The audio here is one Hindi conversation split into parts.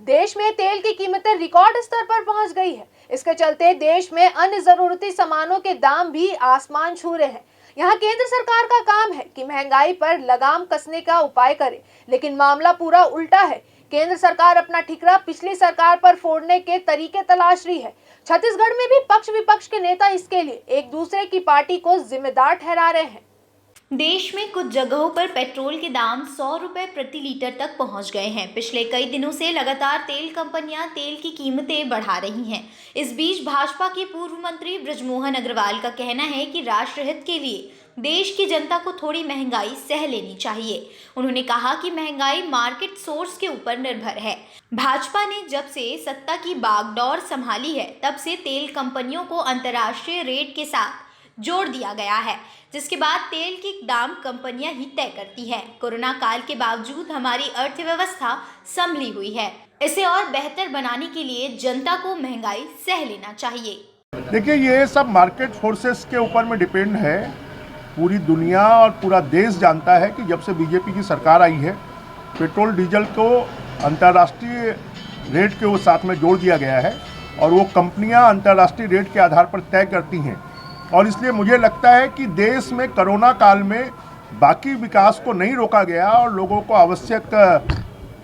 देश में तेल की कीमतें रिकॉर्ड स्तर पर पहुंच गई है। इसके चलते देश में अन्य जरूरती सामानों के दाम भी आसमान छू रहे हैं। यहाँ केंद्र सरकार का काम है कि महंगाई पर लगाम कसने का उपाय करे, लेकिन मामला पूरा उल्टा है। केंद्र सरकार अपना ठिकरा पिछली सरकार पर फोड़ने के तरीके तलाश रही है। छत्तीसगढ़ में भी पक्ष विपक्ष के नेता इसके लिए एक दूसरे की पार्टी को जिम्मेदार ठहरा रहे हैं। देश में कुछ जगहों पर पेट्रोल के दाम 100 रुपए प्रति लीटर तक पहुंच गए हैं। पिछले कई दिनों से लगातार तेल कंपनियां तेल की कीमतें बढ़ा रही हैं। इस बीच भाजपा के पूर्व मंत्री बृजमोहन अग्रवाल का कहना है कि राष्ट्रहित के लिए देश की जनता को थोड़ी महंगाई सह लेनी चाहिए। उन्होंने कहा कि महंगाई मार्केट सोर्स के ऊपर निर्भर है। भाजपा ने जब से सत्ता की बागडोर संभाली है, तब से तेल कंपनियों को अंतर्राष्ट्रीय रेट के साथ जोड़ दिया गया है, जिसके बाद तेल के दाम कंपनियां ही तय करती हैं। कोरोना काल के बावजूद हमारी अर्थव्यवस्था संभली हुई है। इसे और बेहतर बनाने के लिए जनता को महंगाई सह लेना चाहिए। देखिए, ये सब मार्केट फोर्सेस के ऊपर में डिपेंड है। पूरी दुनिया और पूरा देश जानता है कि जब से बीजेपी की सरकार आई है, पेट्रोल डीजल को अंतर्राष्ट्रीय रेट के साथ में जोड़ दिया गया है और वो कंपनियां अंतर्राष्ट्रीय रेट के आधार पर तय करती हैं। और इसलिए मुझे लगता है कि देश में कोरोना काल में बाकी विकास को नहीं रोका गया और लोगों को आवश्यक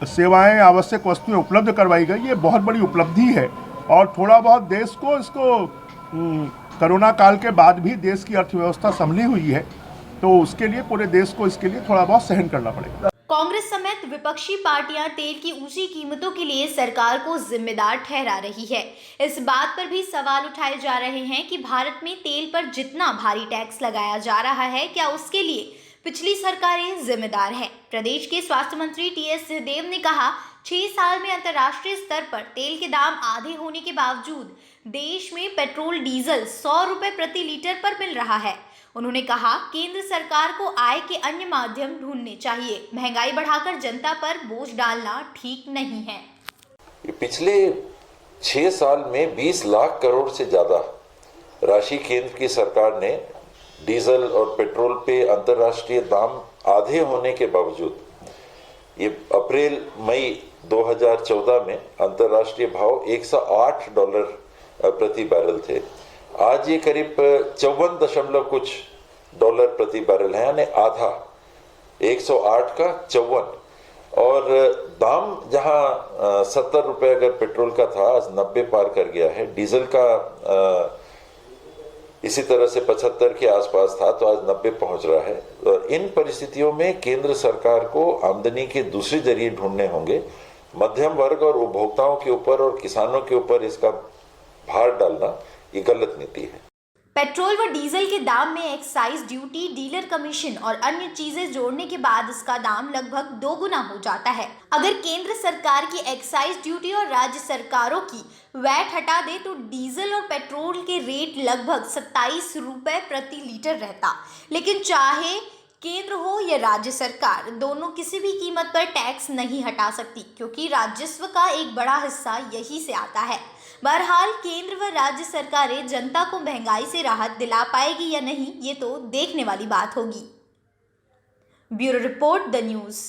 सेवाएं, आवश्यक वस्तुएं उपलब्ध करवाई गई। ये बहुत बड़ी उपलब्धि है और थोड़ा बहुत देश को इसको कोरोना काल के बाद भी देश की अर्थव्यवस्था संभली हुई है, तो उसके लिए पूरे देश को इसके लिए थोड़ा बहुत सहन करना पड़ेगा। कांग्रेस समेत विपक्षी पार्टियां तेल की ऊंची कीमतों के लिए सरकार को जिम्मेदार ठहरा रही है। इस बात पर भी सवाल उठाए जा रहे हैं कि भारत में तेल पर जितना भारी टैक्स लगाया जा रहा है, क्या उसके लिए पिछली सरकारें जिम्मेदार हैं? प्रदेश के स्वास्थ्य मंत्री टीएस सिंहदेव ने कहा, 6 साल में अंतर्राष्ट्रीय स्तर पर तेल के दाम आधे होने के बावजूद देश में पेट्रोल डीजल 100 रुपए प्रति लीटर पर मिल रहा है। उन्होंने कहा, केंद्र सरकार को आय के अन्य माध्यम ढूंढने चाहिए। महंगाई बढ़ाकर जनता पर बोझ डालना ठीक नहीं है। पिछले 6 साल में 20 लाख करोड़ से ज्यादा राशि केंद्र की सरकार ने डीजल और पेट्रोल पे अंतर्राष्ट्रीय दाम आधे होने के बावजूद, ये अप्रैल मई 2014 में अंतर्राष्ट्रीय भाव $108 प्रति बैरल थे। आज ये करीब 54 दशमलव कुछ डॉलर प्रति बैरल है, यानी आधा, 108 का 54। और दाम जहां 70 रुपए अगर पेट्रोल का था, आज 90 पार कर गया है। डीजल का इसी तरह से 75 के आसपास था, तो आज 90 पहुंच रहा है। और इन परिस्थितियों में केंद्र सरकार को आमदनी के दूसरे जरिए ढूंढने होंगे। मध्यम वर्ग और उपभोक्ताओं के ऊपर और किसानों के ऊपर इसका भार डालना ये गलत नीति है। पेट्रोल व डीजल के दाम में एक्साइज ड्यूटी, डीलर कमीशन और अन्य चीजें जोड़ने के बाद इसका दाम लगभग 2 गुना हो जाता है। अगर केंद्र सरकार की एक्साइज ड्यूटी और राज्य सरकारों की वैट हटा दे तो डीजल और पेट्रोल के रेट लगभग 27 रुपए प्रति लीटर रहता। लेकिन चाहे केंद्र हो या राज्य सरकार, दोनों किसी भी कीमत पर टैक्स नहीं हटा सकती, क्योंकि राजस्व का एक बड़ा हिस्सा यही से आता है। बहरहाल केंद्र व राज्य सरकारें जनता को महंगाई से राहत दिला पाएगी या नहीं, ये तो देखने वाली बात होगी। Bureau report, the news.